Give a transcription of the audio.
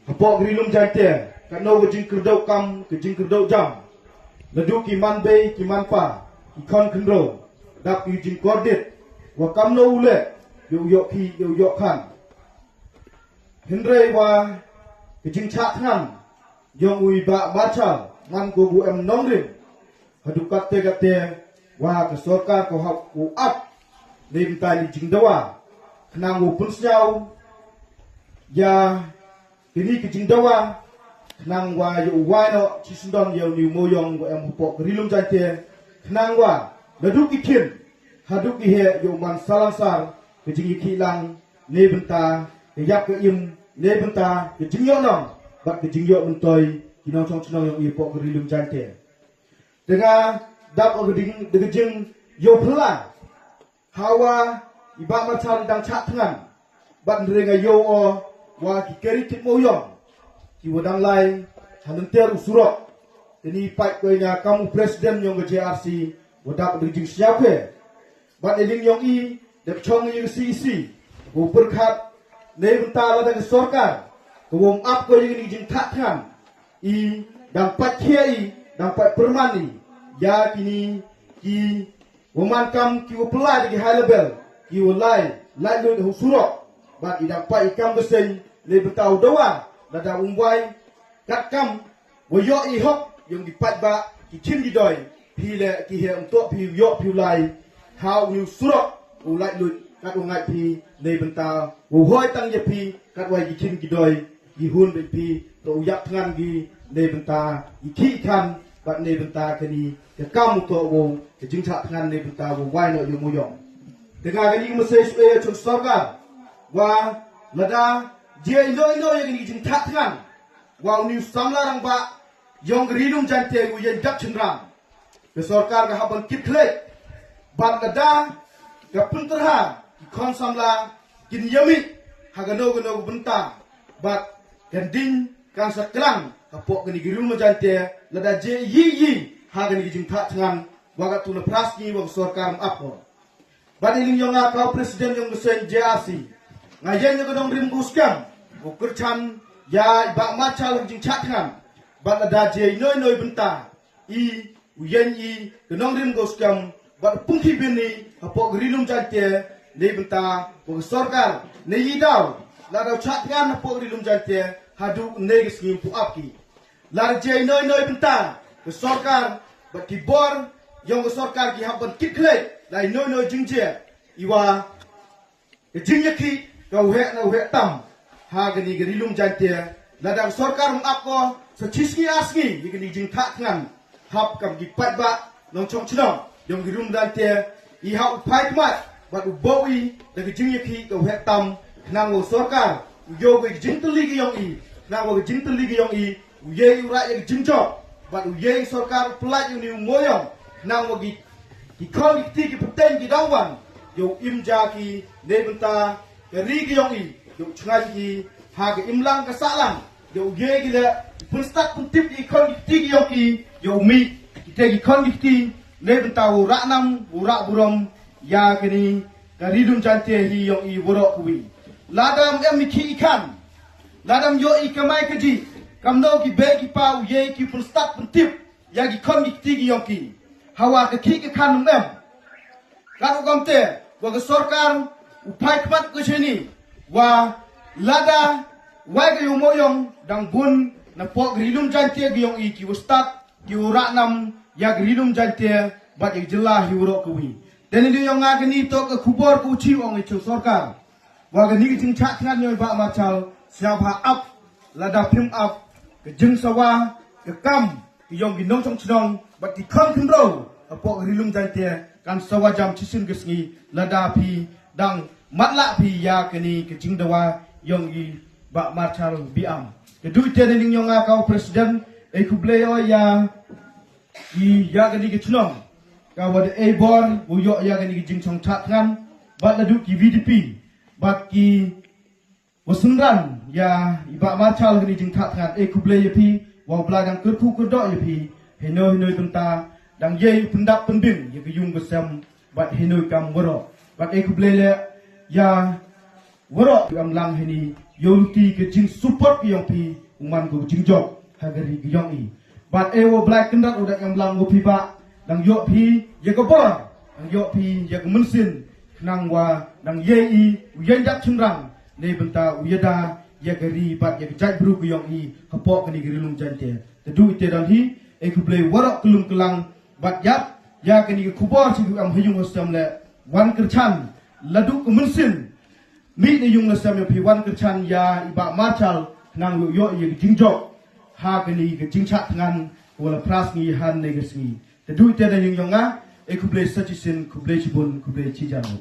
Hapok rilum jante, kano kejing kerdau kam, kejing kerdau jam. Ledu ki man bay, ki man pa, ki kon kendro, dap ki jing kordit, wa kam no ule, yu yok ki, yu yok kan. Hindre wa kejing chat ngan, yong ui ba baca, man ko bu em nongrin. Hadu kate wa ke sorka ko hap ko up, lim tali jing dawa, kenang u pun senyau, ya kini kejing dawa, kenang wa yu no cisundon yu ni moyong wa em hapok rilum jante, kenang wa laduk ikin, haduk ihe yu man salangsar, kejing ikilang ne benta, yak ke im ne benta, kejing yo nong, bat kejing yo mentoy, kinong chong chenong yang ipok rilum jante. Dengan dap ogeding degejing yo pela, hawa ibak macam dang chat tengan, bat nrenga yo o wa ki keri kit moyong ki wadang lai hanenter usurok ini pai ko nya kamu presiden yang ke JRC wadak dejing siape bat eling yong i dep chong yi si go berkat ne bentala da sorkar ko wong up ko yi jing thathan i dang pat khei dang pat permani ya kini ki woman kam ki upla di high level ki ulai lai lu usurok bat idang pa ikam beseng le betau doa lada umbai kat kam woyo I hok yang dipat ba ki chin di doi pi le ki he untuk pi yo pi lai how you surok ulai lu kat ungai pi le bentau wo hoi tang ye pi kat wai ki chin ki doi ki hun be pi to yak ngan gi le benta I ki kan bat le benta kini ke kam to wo ke jing cha ngan le benta wo wai no yu mo yong dengan kini mesej e chun sorga wa lada dia ino yang ini jing tak tengan wa uni samlarang ba yong rinum jante u yen dak chendrang ke sorkar ga haban kit khlek ban lada ga punterha ki kon samla kin yami hagano gano benta bat ganding kan saklang kapok gani girum jante lada je yi hagani jing tak tengan wa ga tuna praski wa sorkar apo ban iling yonga kau presiden yang besen JRC ngajen yang gedong rim guskam ukurchan ya ibak macal jing chatkan bat ada je noi benta I uyen I gedong rim guskam bat pungki bini apok rinum jante ne benta ko sorkar ne yidau la dau chatkan apok rinum jante hadu ne gisngim pu apki la je noi benta ko sorkar bat kibor yang sorkar ki haban kiklek lai noi jingje iwa jingyaki kau hek na hek tam ha gani gerilum jante ladang sorkar mako secisni asni gani jing tak ngan hap kam gi pat ba nong chong chnong yong gerilum jante I ha upai mat bat ubowi da jingyaki kau hek tam nang wo sorkar yo gi jing teli gi yong I nang wo jing teli gi yong I uye ura ye jingjo bat uye sorkar pelaj ni moyong nang wo gi kon ti gi peten gi dawang yo imja ki ne benta ri gi yong I yo chungan ki ha ge imlang ka salang yo ge gi le punstat puntip ki kon ti gi yong I yo mi te gi kon ti ne benta wo ra nam wo ra burom ya kini ka ridum jante hi yong I woro kuwi ladam em mi ki ikan ladam yo I kamai kaji kamno ki be ki pa u ye ki punstat puntip ya gi kon ti gi yong ki hawa ka ki kan em kan ugamte wa ke sorkar upai kmat ke sini wa lada wa ke moyong dang bun na pok rilum jante ge yong I ki ustad ki ura nam ya rilum jante bat ye jelah hi uro kuwi den ni yong ngani to ke kubor ku chi ong I sorkar wa ke ni jing chat ngan nyoi ba machal siapa up lada pim up ke jing sawa ke kam ki yong gi nong chong chnong bat ki kham khro pok rilum jante kan sawa jam chisin gesngi lada pi dang matla pi ya kini ke jingdawa yong I ba marchal biam ke duite ning yong kau presiden e kubleo ya I ya kini ke chnong ka wad e bor bu yo ya kini ke jing chong chat kan bat ladu ki VDP bat ki wasundran ya iba marchal kini jing chat kan e kubleo pi wa bladang kurku kurdo pi henoi benta dang ye pendak penbin ye yung besam bat hinoi kam woro bat e kublele ya warok am lang hini yoluti ke jing support ke yang pi uman go jing jok hagari ke yang i but ewo black kendat udak yang lang go pi ba dang yok pi ye ko bor dang yok pi ye ko mensin nang wa dang ye i uyen jak chungrang ne benta uyada ye gari bat ye jai bru ke yang i kapok ni gari lum jante tedu ite dan hi e ku play warok kelum kelang bat yap ya kini ke kubor si am huyung hostam le wan kerchan ladu ke mensin mi ni yung nasam yo pi wan kerchan ya iba marchal nang yo ye jingjok ha kini ke jingchat ngan wala pras ni han ne gesni tedu ite dan yung yonga e ku play sachisin ku play chibun ku play chijamu